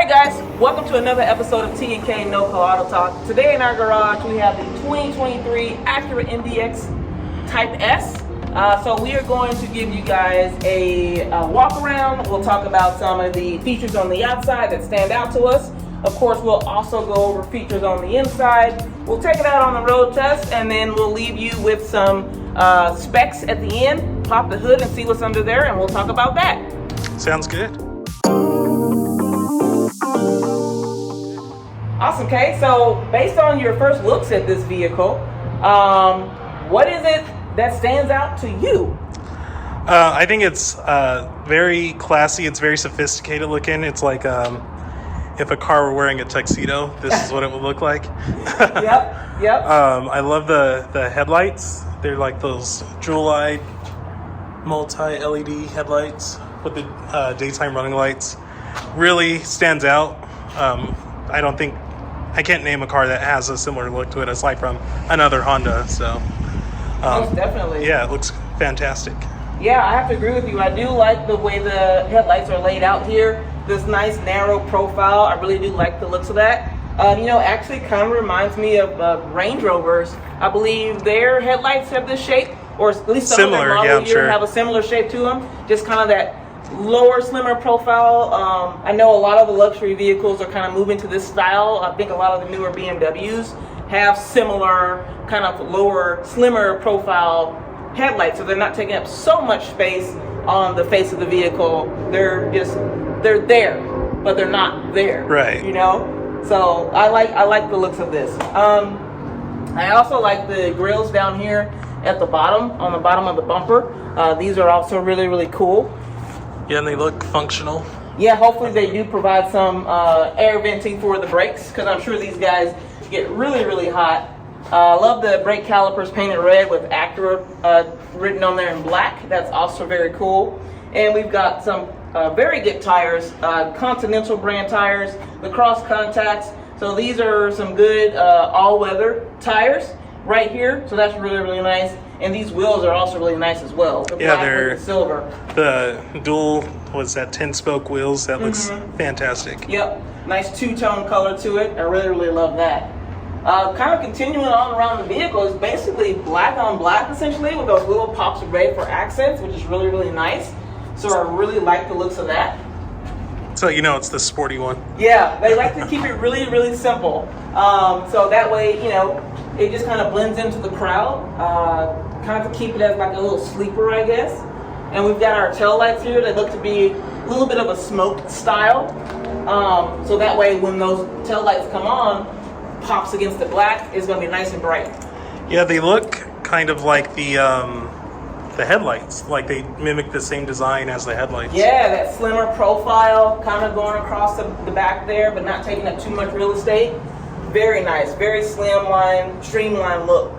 Alright guys, welcome to another episode of T&K No Call Auto Talk. Today in our garage we have the 2023 Acura MDX TYPE-S. So we are going to give you guys a walk around. We'll talk about some of the features on the outside that stand out to us. Of course, we'll also go over features on the inside. We'll take it out on the road test, and then we'll leave you with some specs at the end. Pop the hood and see what's under there, and we'll talk about that. Sounds good. Awesome, Kay. So based on your first looks at this vehicle, what is it that stands out to you? I think it's very classy. It's very sophisticated looking. It's like if a car were wearing a tuxedo, this is what it would look like. Yep. I love the headlights. They're like those jewel-eyed multi-LED headlights with the daytime running lights. Really stands out. I can't name a car that has a similar look to it aside from another Honda. So Most definitely. yeah, it looks fantastic. Yeah, I have to agree with you. I do like the way the headlights are laid out here. This nice narrow profile. I really do like the looks of that. Actually kind of reminds me of Range Rovers. I believe their headlights have this shape, or at least some Similar, of their model year have a similar shape to them. Just kind of that lower, slimmer profile. I know a lot of the luxury vehicles are kind of moving to this style. I think a lot of the newer BMWs have similar kind of lower, slimmer profile headlights, so they're not taking up so much space on the face of the vehicle. They're there, but they're not there. Right. So I like the looks of this. I also like the grills down here at the bottom, on the bottom of the bumper. These are also really, really cool. Yeah, and they look functional. Yeah, hopefully they do provide some air venting for the brakes, because I'm sure these guys get really, really hot. I love the brake calipers painted red with Acura written on there in black. That's also very cool. And we've got some very good tires, Continental brand tires, the cross contacts. So these are some good all-weather tires right here. So that's really, really nice. And these wheels are also really nice as well. The black with the silver. The dual, 10-spoke wheels. That looks fantastic. Yep, nice two-tone color to it. I really, really love that. Kind of continuing on around the vehicle is basically black on black, essentially, with those little pops of red for accents, which is really, really nice. So I really like the looks of that. So it's the sporty one. Yeah, they like to keep it really, really simple. So that way, it just kind of blends into the crowd. Kind of to keep it as like a little sleeper, I guess. And we've got our tail lights here that look to be a little bit of a smoked style. So that way, when those tail lights come on, pops against the black, is going to be nice and bright. Yeah, they look kind of like the headlights. Like they mimic the same design as the headlights. Yeah, that slimmer profile, kind of going across the back there, but not taking up too much real estate. Very nice, very slimline, streamlined look.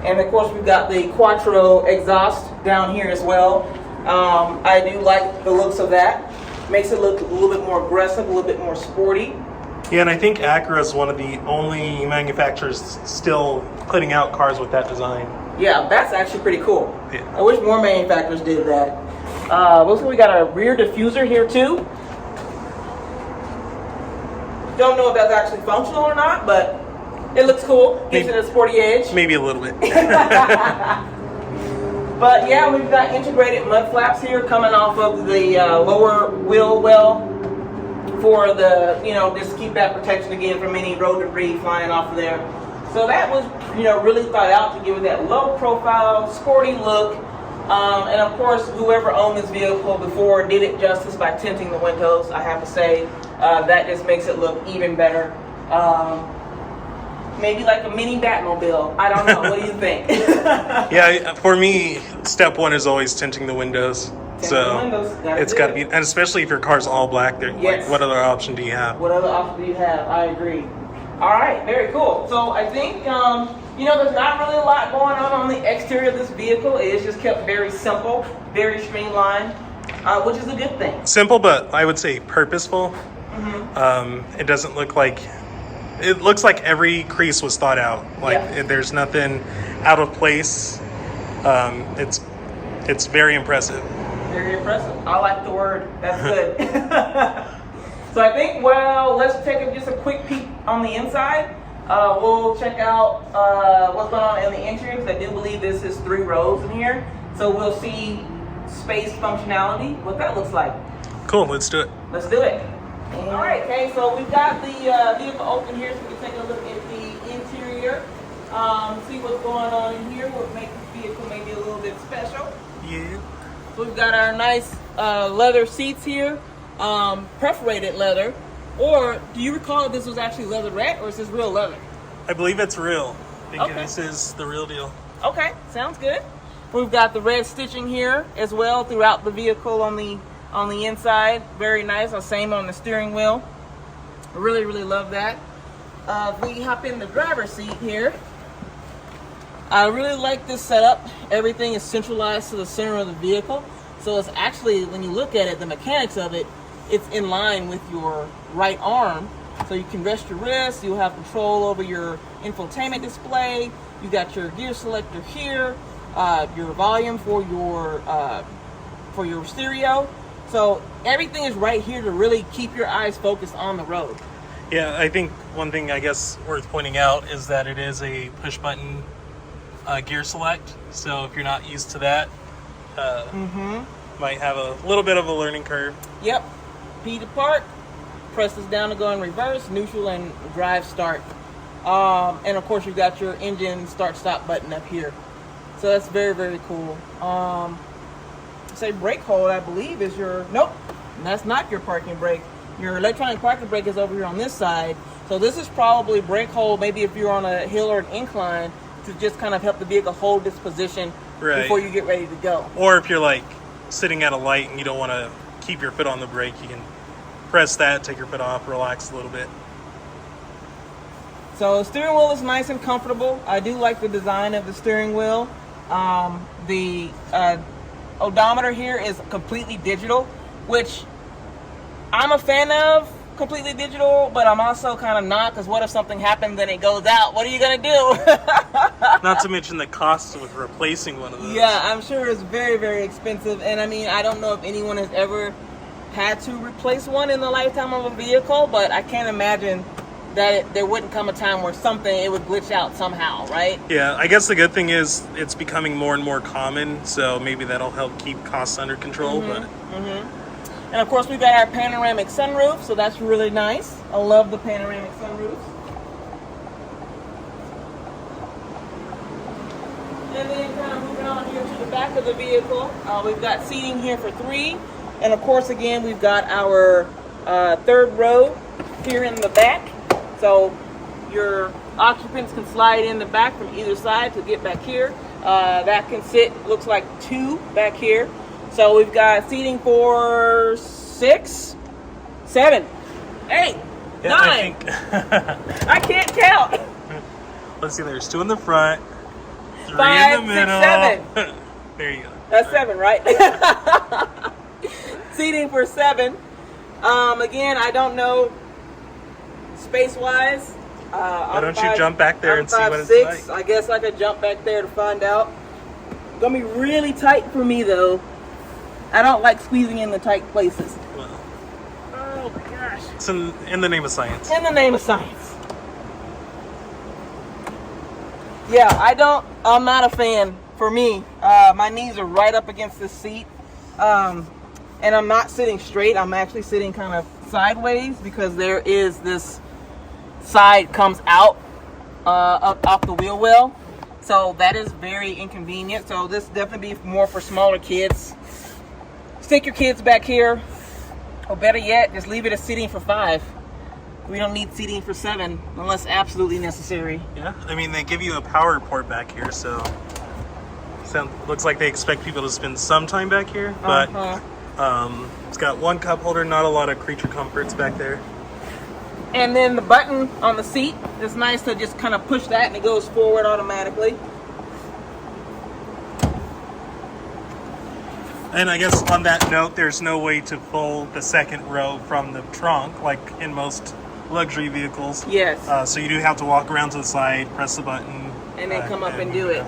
And of course, we've got the Quattro exhaust down here as well. I do like the looks of that. Makes it look a little bit more aggressive, a little bit more sporty. Yeah, and I think Acura is one of the only manufacturers still putting out cars with that design. Yeah, that's actually pretty cool. Yeah. I wish more manufacturers did that. Looks like we got a rear diffuser here too. Don't know if that's actually functional or not, but it looks cool. Gives it a sporty edge. Maybe a little bit. But yeah, we've got integrated mud flaps here coming off of the lower wheel well for the, just to keep that protection again from any road debris flying off of there. So that was, really thought out to give it that low profile, sporty look. And of course, whoever owned this vehicle before did it justice by tinting the windows, I have to say. That just makes it look even better. Maybe like a mini Batmobile. I don't know. What do you think? Yeah, for me, step one is always tinting the windows. It's got to be, and especially if your car's all black, yes. Like, what other option do you have? What other option do you have? I agree. All right, very cool. So I think, there's not really a lot going on the exterior of this vehicle. It is just kept very simple, very streamlined, which is a good thing. Simple, but I would say purposeful. It doesn't look like, it looks like every crease was thought out. Like there's nothing out of place. It's very impressive. Very impressive. I like the word. That's good. So I think, well, let's take just a quick peek on the inside. We'll check out what's going on in the interior, because I do believe this is 3 rows in here. So we'll see space functionality, what that looks like. Cool, let's do it. Let's do it. All right, okay, so we've got the vehicle open here, so we can take a look at the interior, see what's going on in here, what makes the vehicle maybe a little bit special. Yeah. So we've got our nice leather seats here, perforated leather. Or do you recall if this was actually leatherette, or is this real leather? I believe it's real. I think Okay. this is the real deal. Okay, sounds good. We've got the red stitching here as well throughout the vehicle on the inside. Very nice. Same on the steering wheel. I really, really love that. If we hop in the driver's seat here, I really like this setup. Everything is centralized to the center of the vehicle. So it's actually, when you look at it, the mechanics of it, it's in line with your right arm. So you can rest your wrist, you'll have control over your infotainment display. You got your gear selector here, your volume for your stereo. So everything is right here to really keep your eyes focused on the road. Yeah, I think one thing I guess worth pointing out is that it is a push button gear select. So if you're not used to that, might have a little bit of a learning curve. Yep. P to park, press this down to go in reverse, neutral, and drive start. And of course you've got your engine start stop button up here. So that's very, very cool. Say brake hold, I believe is your, nope, that's not your parking brake. Your electronic parking brake is over here on this side. So this is probably brake hold, maybe if you're on a hill or an incline, to just kind of help the vehicle hold this position before you get ready to go. Or if you're like sitting at a light and you don't want to keep your foot on the brake, you can press that, take your foot off, relax a little bit. So the steering wheel is nice and comfortable. I do like the design of the steering wheel. The odometer here is completely digital, which I'm a fan of completely digital, but I'm also kind of not, because what if something happens and it goes out? What are you going to do? Not to mention the cost of replacing one of those. Yeah, I'm sure it's very, very expensive. And I mean, I don't know if anyone has ever had to replace one in the lifetime of a vehicle, but I can't imagine that there wouldn't come a time where it would glitch out somehow, right? Yeah, I guess the good thing is it's becoming more and more common, so maybe that'll help keep costs under control. And of course, we've got our panoramic sunroof, so that's really nice. I love the panoramic sunroofs. And then kind of moving on here to the back of the vehicle, we've got seating here for 3. And of course, again, we've got our 3rd row here in the back. So your occupants can slide in the back from either side to get back here. That can sit, looks like 2 back here. So we've got seating for 6, 7, 8, 9. I can't count. Let's see, there's 2 in the front, 3 5, in the middle. 6, 7. There you go. That's 7, right? Seating for 7. Again, I don't know space-wise. Why don't you jump back there and see what it's like? I guess I could jump back there to find out. It's gonna be really tight for me, though. I don't like squeezing in the tight places. Well, Oh my gosh. it's in the name of science. In the name of science. Yeah, I'm not a fan. For me, my knees are right up against the seat. And I'm not sitting straight. I'm actually sitting kind of sideways, because there is this side comes out up off the wheel well. So that is very inconvenient. So this definitely be more for smaller kids. Stick your kids back here, or better yet, just leave it as seating for 5. We don't need seating for 7 unless absolutely necessary. Yeah, I mean, they give you a power port back here, so looks like they expect people to spend some time back here, but it's got 1 cup holder, not a lot of creature comforts back there. And then the button on the seat, it's nice to just kind of push that and it goes forward automatically. And I guess on that note, there's no way to pull the 2nd row from the trunk like in most luxury vehicles. Yes. So you do have to walk around to the side, press the button, And then come up and do it.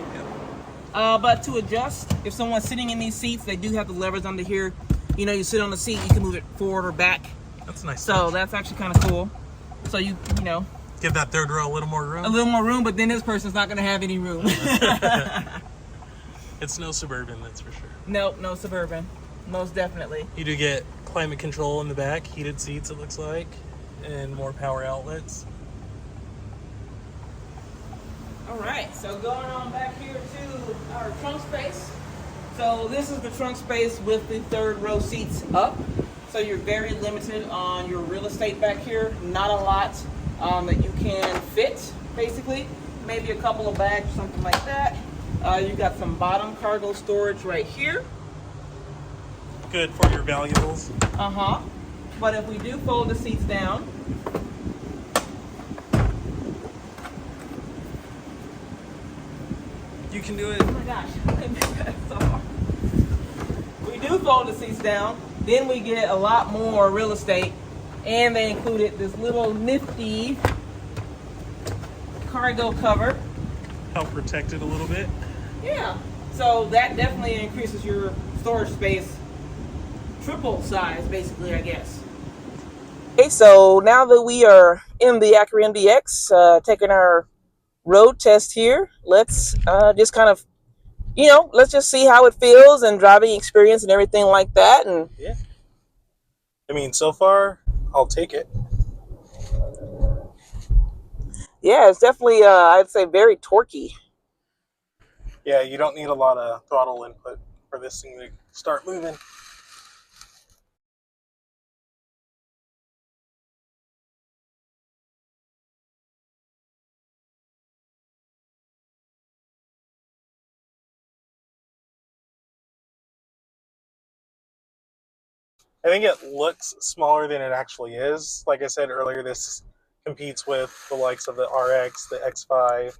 But to adjust, if someone's sitting in these seats, they do have the levers under here. You know, you sit on the seat, you can move it forward or back. That's nice. So that's actually kind of cool. So you know, give that third row a little more room. A little more room, but then this person's not going to have any room. It's no Suburban, that's for sure. Nope, no Suburban. Most definitely. You do get climate control in the back, heated seats it looks like, and more power outlets. All right, so going on back here to our trunk space. So this is the trunk space with the third row seats up. So you're very limited on your real estate back here. Not a lot that you can fit, basically. Maybe a couple of bags or something like that. You've got some bottom cargo storage right here. Good for your valuables. Uh-huh. But if we do fold the seats down, you can do it. Oh my gosh, that's so hard. We do fold the seats down, then we get a lot more real estate, and they included this little nifty cargo cover. Help protect it a little bit. Yeah, so that definitely increases your storage space triple size, basically, I guess. Okay, so now that we are in the Acura MDX, taking our road test here, let's just kind of, let's just see how it feels and driving experience and everything like that. And yeah, I mean, so far, I'll take it. Yeah, it's definitely, I'd say, very torquey. Yeah, you don't need a lot of throttle input for this thing to start moving. I think it looks smaller than it actually is. Like I said earlier, this competes with the likes of the RX, the X5,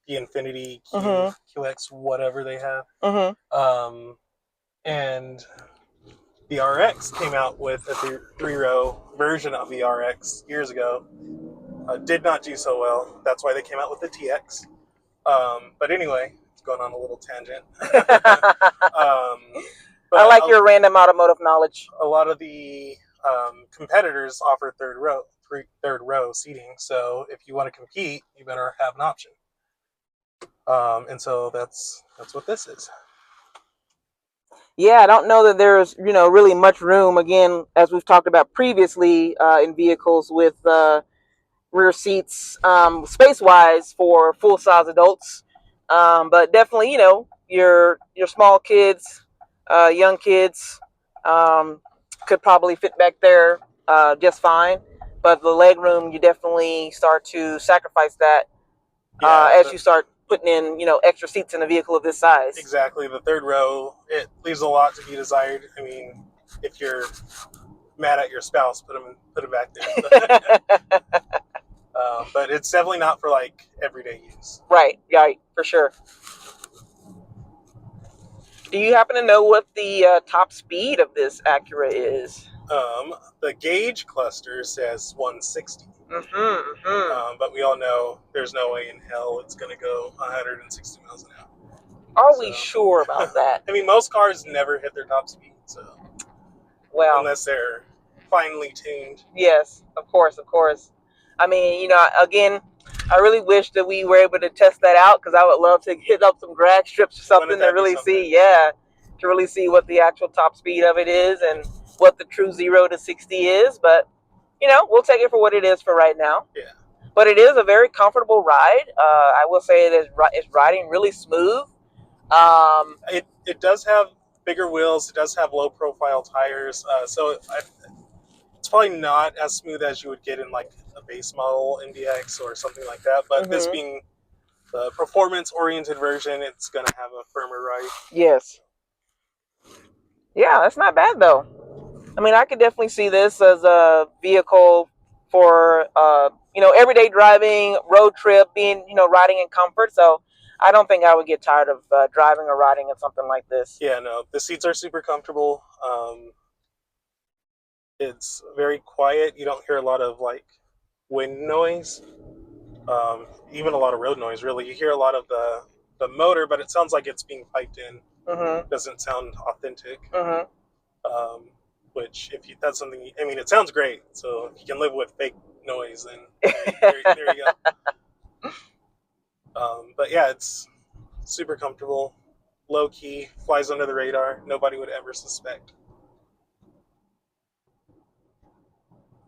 the Infinity, QX, whatever they have. And the RX came out with a three-row version of the RX years ago. Did not do so well. That's why they came out with the TX. But anyway, it's going on a little tangent. I like your random automotive knowledge. A lot of the competitors offer third row seating. So if you want to compete, you better have an option. And so that's what this is. Yeah, I don't know that there's really much room. Again, as we've talked about previously, in vehicles with rear seats, space-wise for full-size adults. But definitely, your small kids, young kids, could probably fit back there just fine. But the leg room, you definitely start to sacrifice that as you start putting in, extra seats in a vehicle of this size. Exactly. The third row, it leaves a lot to be desired. I mean, if you're mad at your spouse, put them back there. But it's definitely not for like everyday use. Right, for sure. Do you happen to know what the top speed of this Acura is? The gauge cluster says 160. But we all know there's no way in hell it's going to go 160 miles an hour. Are we sure about that? I mean, most cars never hit their top speed, so unless they're finely tuned. Yes, of course. I mean, again, I really wish that we were able to test that out, because I would love to hit up some drag strips or something to really see what the actual top speed of it is and what the true 0 to 60 is. But we'll take it for what it is for right now. Yeah. But it is a very comfortable ride. I will say it's riding really smooth. It does have bigger wheels. It does have low profile tires. So it's probably not as smooth as you would get in like a base model MDX or something like that. But this being the performance oriented version, it's going to have a firmer ride. Yes. Yeah, that's not bad though. I mean, I could definitely see this as a vehicle for, everyday driving, road trip, being, riding in comfort. So I don't think I would get tired of driving or riding in something like this. Yeah, no, the seats are super comfortable. It's very quiet. You don't hear a lot of like wind noise, even a lot of road noise, really. You hear a lot of the motor, but it sounds like it's being piped in. Doesn't sound authentic. which if you, that's something, I mean, it sounds great. So if you can live with fake noise, then there you go. But yeah, it's super comfortable, low key, flies under the radar. Nobody would ever suspect,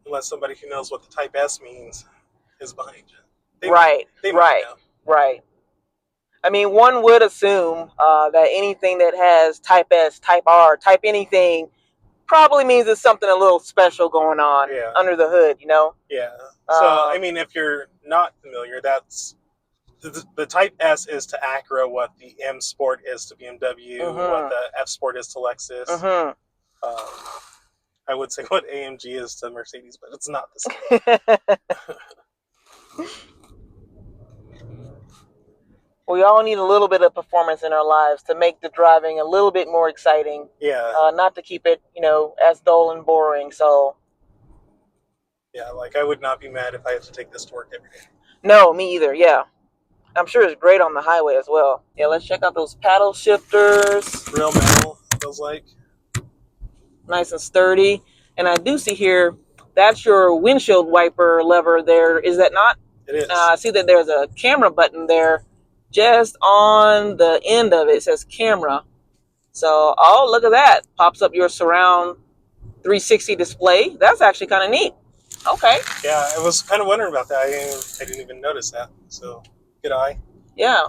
unless somebody who knows what the Type S means is behind you. They Right, might right, know. right. I mean, one would assume that anything that has Type S, Type R, Type anything probably means there's something a little special going on under the hood, you know? Yeah. So, I mean, if you're not familiar, that's the Type S is to Acura what the M Sport is to BMW, what the F Sport is to Lexus. I would say what AMG is to Mercedes, but it's not the same. We all need a little bit of performance in our lives to make the driving a little bit more exciting. Yeah. Not to keep it, as dull and boring. So. Yeah, like I would not be mad if I had to take this to work every day. No, me either. Yeah. I'm sure it's great on the highway as well. Yeah, let's check out those paddle shifters. Real metal, feels like. Nice and sturdy. And I do see here, that's your windshield wiper lever there. Is that not? It is. I see that there's a camera button there just on the end of it. It says camera. So, oh, look at that. Pops up your surround 360 display. That's actually kind of neat. Okay. Yeah, I was kind of wondering about that. I didn't even notice that. So, good eye. Yeah,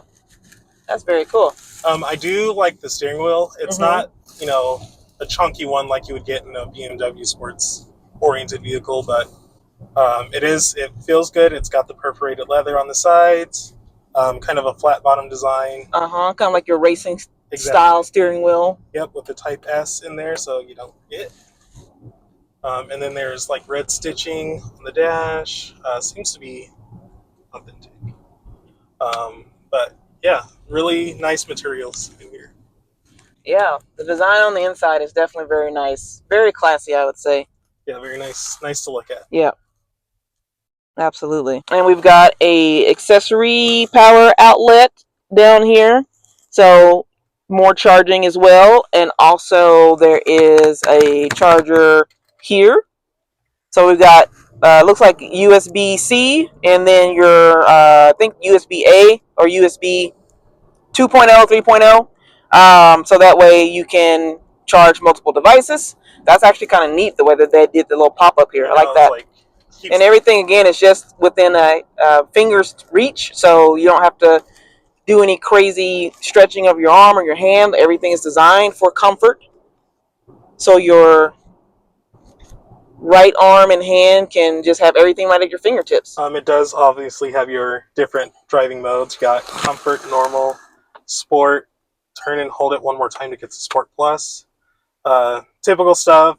that's very cool. I do like the steering wheel. It's not, a chunky one like you would get in a BMW sports-oriented vehicle, but it feels good. It's got the perforated leather on the sides, kind of a flat bottom design. Kind of like your racing style steering wheel. Yep, with the Type S in there, so you don't forget. And then there's like red stitching on the dash. Seems to be authentic. But yeah, really nice materials in here. Yeah, the design on the inside is definitely very nice. Very classy, I would say. Yeah, very nice. Nice to look at. Yeah. Absolutely. And we've got a accessory power outlet down here. So more charging as well. And also there is a charger here. So we've got, looks like USB-C and then your, I think USB-A or USB 2.0, 3.0. So that way you can charge multiple devices. That's actually kind of neat the way that they did the little pop-up here. I like that. And everything, again, is just within a finger's reach. So you don't have to do any crazy stretching of your arm or your hand. Everything is designed for comfort. So your right arm and hand can just have everything right at your fingertips. It does obviously have your different driving modes. You got comfort, normal, sport. Turn and hold it one more time to get to Sport Plus. Typical stuff.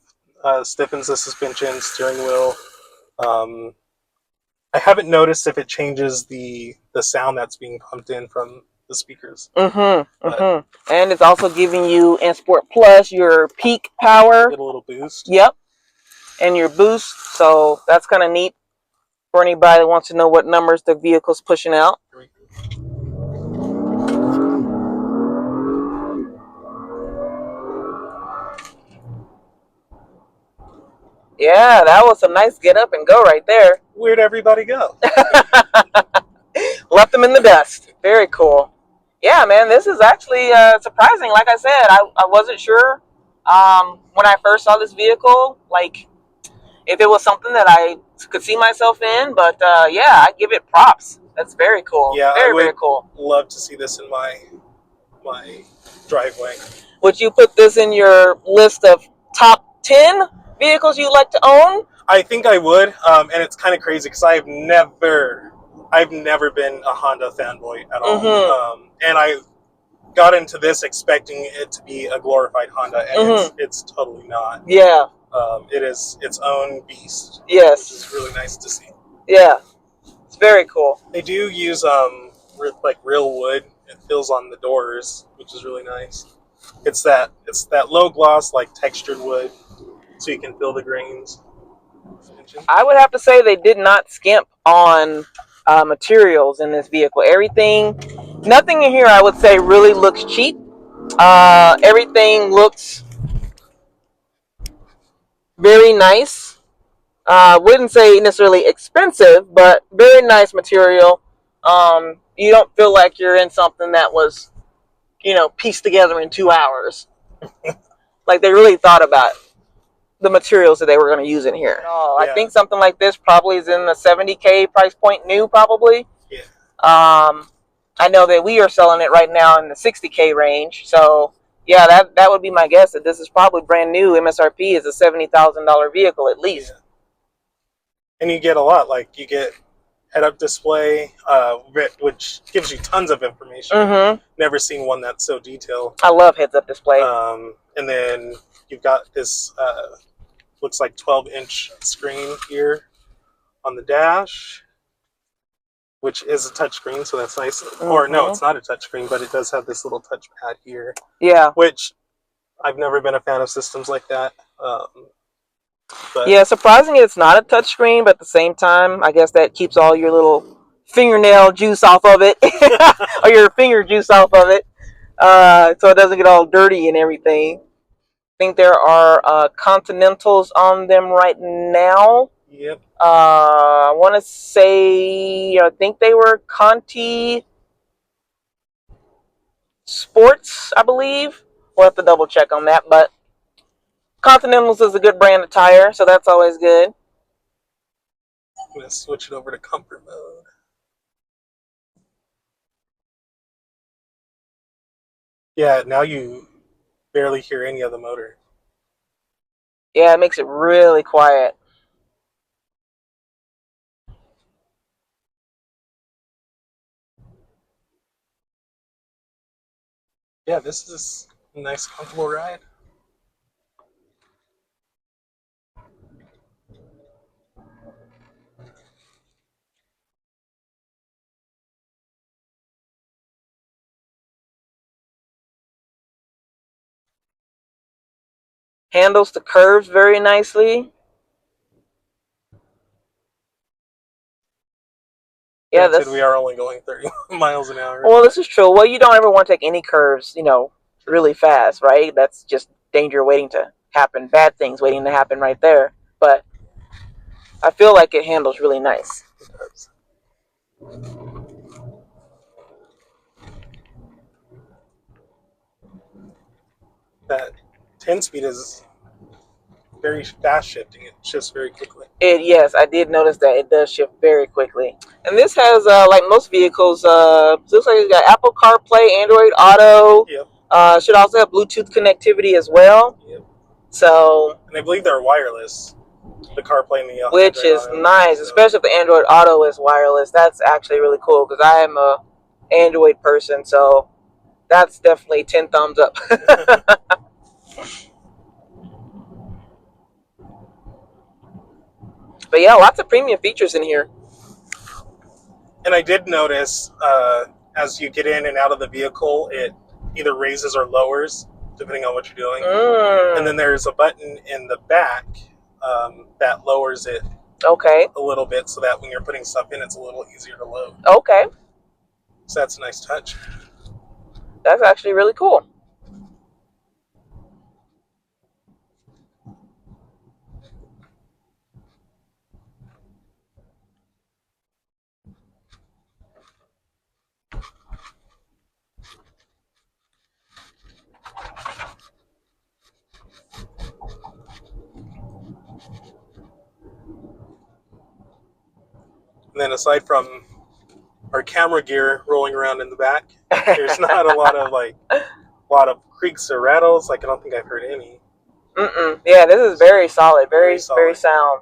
Stiffens the suspension, steering wheel. I haven't noticed if it changes the sound that's being pumped in from the speakers. And it's also giving you in Sport Plus your peak power. Get a little boost. Yep. And your boost. So that's kind of neat for anybody that wants to know what numbers the vehicle's pushing out. Yeah, that was a nice get up and go right there. Where'd everybody go? Left them in the dust. Very cool. Yeah, man, this is actually surprising. Like I said, I wasn't sure when I first saw this vehicle, like if it was something that I could see myself in. But yeah, I give it props. That's very cool. Yeah, very cool. Love to see this in my driveway. Would you put this in your list of top 10 vehicles you like to own? I think I would, and it's kind of crazy because I've never been a Honda fanboy at all, and I got into this expecting it to be a glorified Honda, and it's totally not. Yeah. It is its own beast. Yes. Which is really nice to see. Yeah, it's very cool. They do use like real wood. It feels on the doors, which is really nice. It's that low gloss, like textured wood, so you can feel the grains. I would have to say they did not skimp on materials in this vehicle. Nothing in here I would say really looks cheap. Everything looks Very nice. Wouldn't say necessarily expensive, but very nice material. You don't feel like you're in something that was, pieced together in 2 hours. Like they really thought about the materials that they were going to use in here. Oh, yeah. I think something like this probably is in the $70K price point new, probably. Yeah. I know that we are selling it right now in the $60K range. So yeah, that would be my guess, that this is probably brand new. MSRP is a $70,000 vehicle at least. Yeah. And you get a lot, like you get head-up display, which gives you tons of information. Mm-hmm. Never seen one that's so detailed. I love heads-up display. And then you've got this looks like 12-inch screen here on the dash, which is a touchscreen, so that's nice. Mm-hmm. Or no, it's not a touchscreen, but it does have this little touchpad here. Yeah. Which I've never been a fan of systems like that. But yeah, surprisingly, it's not a touchscreen, but at the same time, I guess that keeps all your little fingernail juice off of it, or your finger juice off of it, so it doesn't get all dirty and everything. I think there are Continentals on them right now. Yep. I want to say, I think they were Conti Sports, I believe. We'll have to double check on that, but Continentals is a good brand of tire, so that's always good. I'm going to switch it over to comfort mode. Yeah, now you barely hear any of the motor. Yeah, it makes it really quiet. Yeah, this is a nice, comfortable ride. Handles the curves very nicely. Yeah, we are only going 30 miles an hour. Well, this is true. Well, you don't ever want to take any curves, really fast, right? That's just danger waiting to happen. Bad things waiting to happen right there. But I feel like it handles really nice. It does. That 10-speed is very fast shifting. It shifts very quickly. Yes, I did notice that it does shift very quickly. And this has, like most vehicles, looks like it's got Apple CarPlay, Android Auto. Yep. Should also have Bluetooth connectivity as well. Yep. So. And I believe they're wireless. The CarPlay and the which Android is Auto, nice, so. Especially if the Android Auto is wireless. That's actually really cool because I am a Android person, so that's definitely 10 thumbs up. But yeah, lots of premium features in here. And I did notice as you get in and out of the vehicle, it either raises or lowers depending on what you're doing. And then there's a button in the back that lowers it a little bit so that when you're putting stuff in, it's a little easier to load. Okay. So that's a nice touch. That's actually really cool. And then aside from our camera gear rolling around in the back, there's not a lot of creaks or rattles. Like I don't think I've heard any. Yeah, this is very solid, very sound.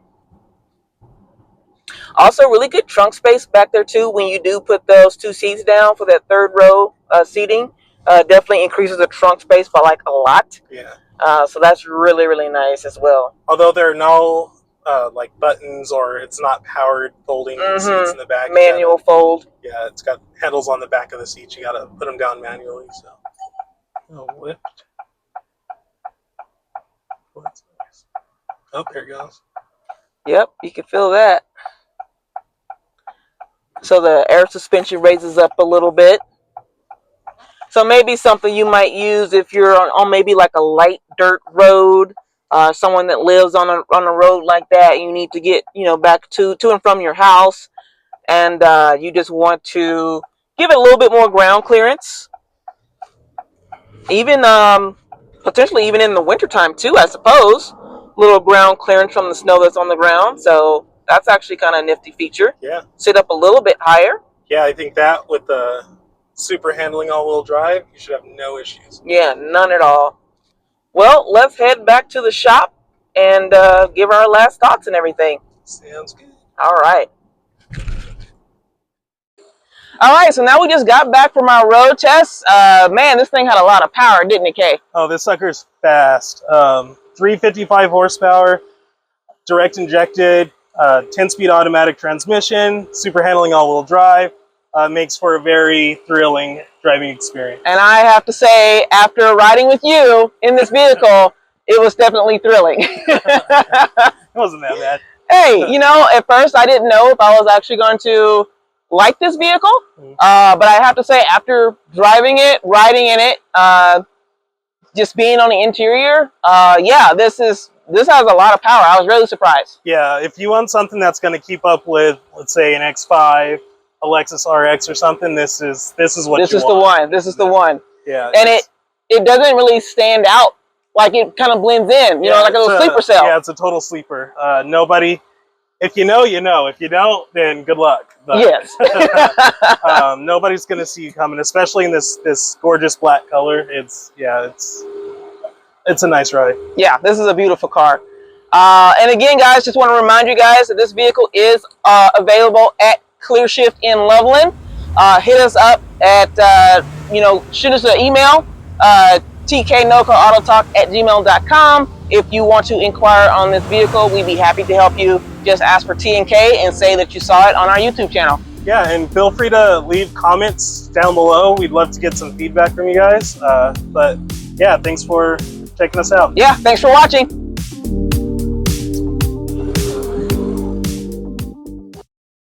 Also, really good trunk space back there too. When you do put those two seats down for that third row seating, definitely increases the trunk space by like a lot. Yeah. So that's really, really nice as well. Although there are no like buttons or it's not powered folding seats in the back. Manual fold. Yeah, it's got handles on the back of the seats. You gotta put them down manually. So. Oh, lift. Oh, that's nice. Oh, there it goes. Yep, you can feel that. So the air suspension raises up a little bit. So maybe something you might use if you're on maybe like a light dirt road. someone that lives on a road like that, you need to get, you know, back to and from your house, and you just want to give it a little bit more ground clearance, even potentially even in the wintertime too, I suppose. Little ground clearance from the snow that's on the ground, so that's actually kind of a nifty feature. Yeah. Sit up a little bit higher. Yeah, I think that with the super handling all-wheel drive, you should have no issues. Yeah, none at all. Well, let's head back to the shop and give our last thoughts and everything. Sounds good. All right. All right, so now we just got back from our road test. Man, this thing had a lot of power, didn't it, Kay? Oh, this sucker's fast. 355 horsepower, direct injected, 10-speed automatic transmission, super handling all-wheel drive. Makes for a very thrilling driving experience. And I have to say, after riding with you in this vehicle, it was definitely thrilling. It wasn't that bad. Hey, you know, at first I didn't know if I was actually going to like this vehicle, but I have to say, after driving it, riding in it, just being on the interior, yeah, this has a lot of power. I was really surprised. Yeah, if you want something that's going to keep up with, let's say, an X5, a Lexus RX or something, this is what you want. This is the one. This is the one. Yeah, and it doesn't really stand out. Like, it kind of blends in, you know, like a little sleeper cell. Yeah, it's a total sleeper. Nobody, if you know, you know. If you don't, then good luck. But, yes. Nobody's going to see you coming, especially in this gorgeous black color. It's a nice ride. Yeah, this is a beautiful car. And again, guys, just want to remind you guys that this vehicle is available at ClearShift in Loveland. Hit us up at, you know, shoot us an email, tknocaautotalk@gmail.com. If you want to inquire on this vehicle, we'd be happy to help you. Just ask for T&K and say that you saw it on our YouTube channel. Yeah, and feel free to leave comments down below. We'd love to get some feedback from you guys. But yeah, thanks for checking us out. Yeah, thanks for watching.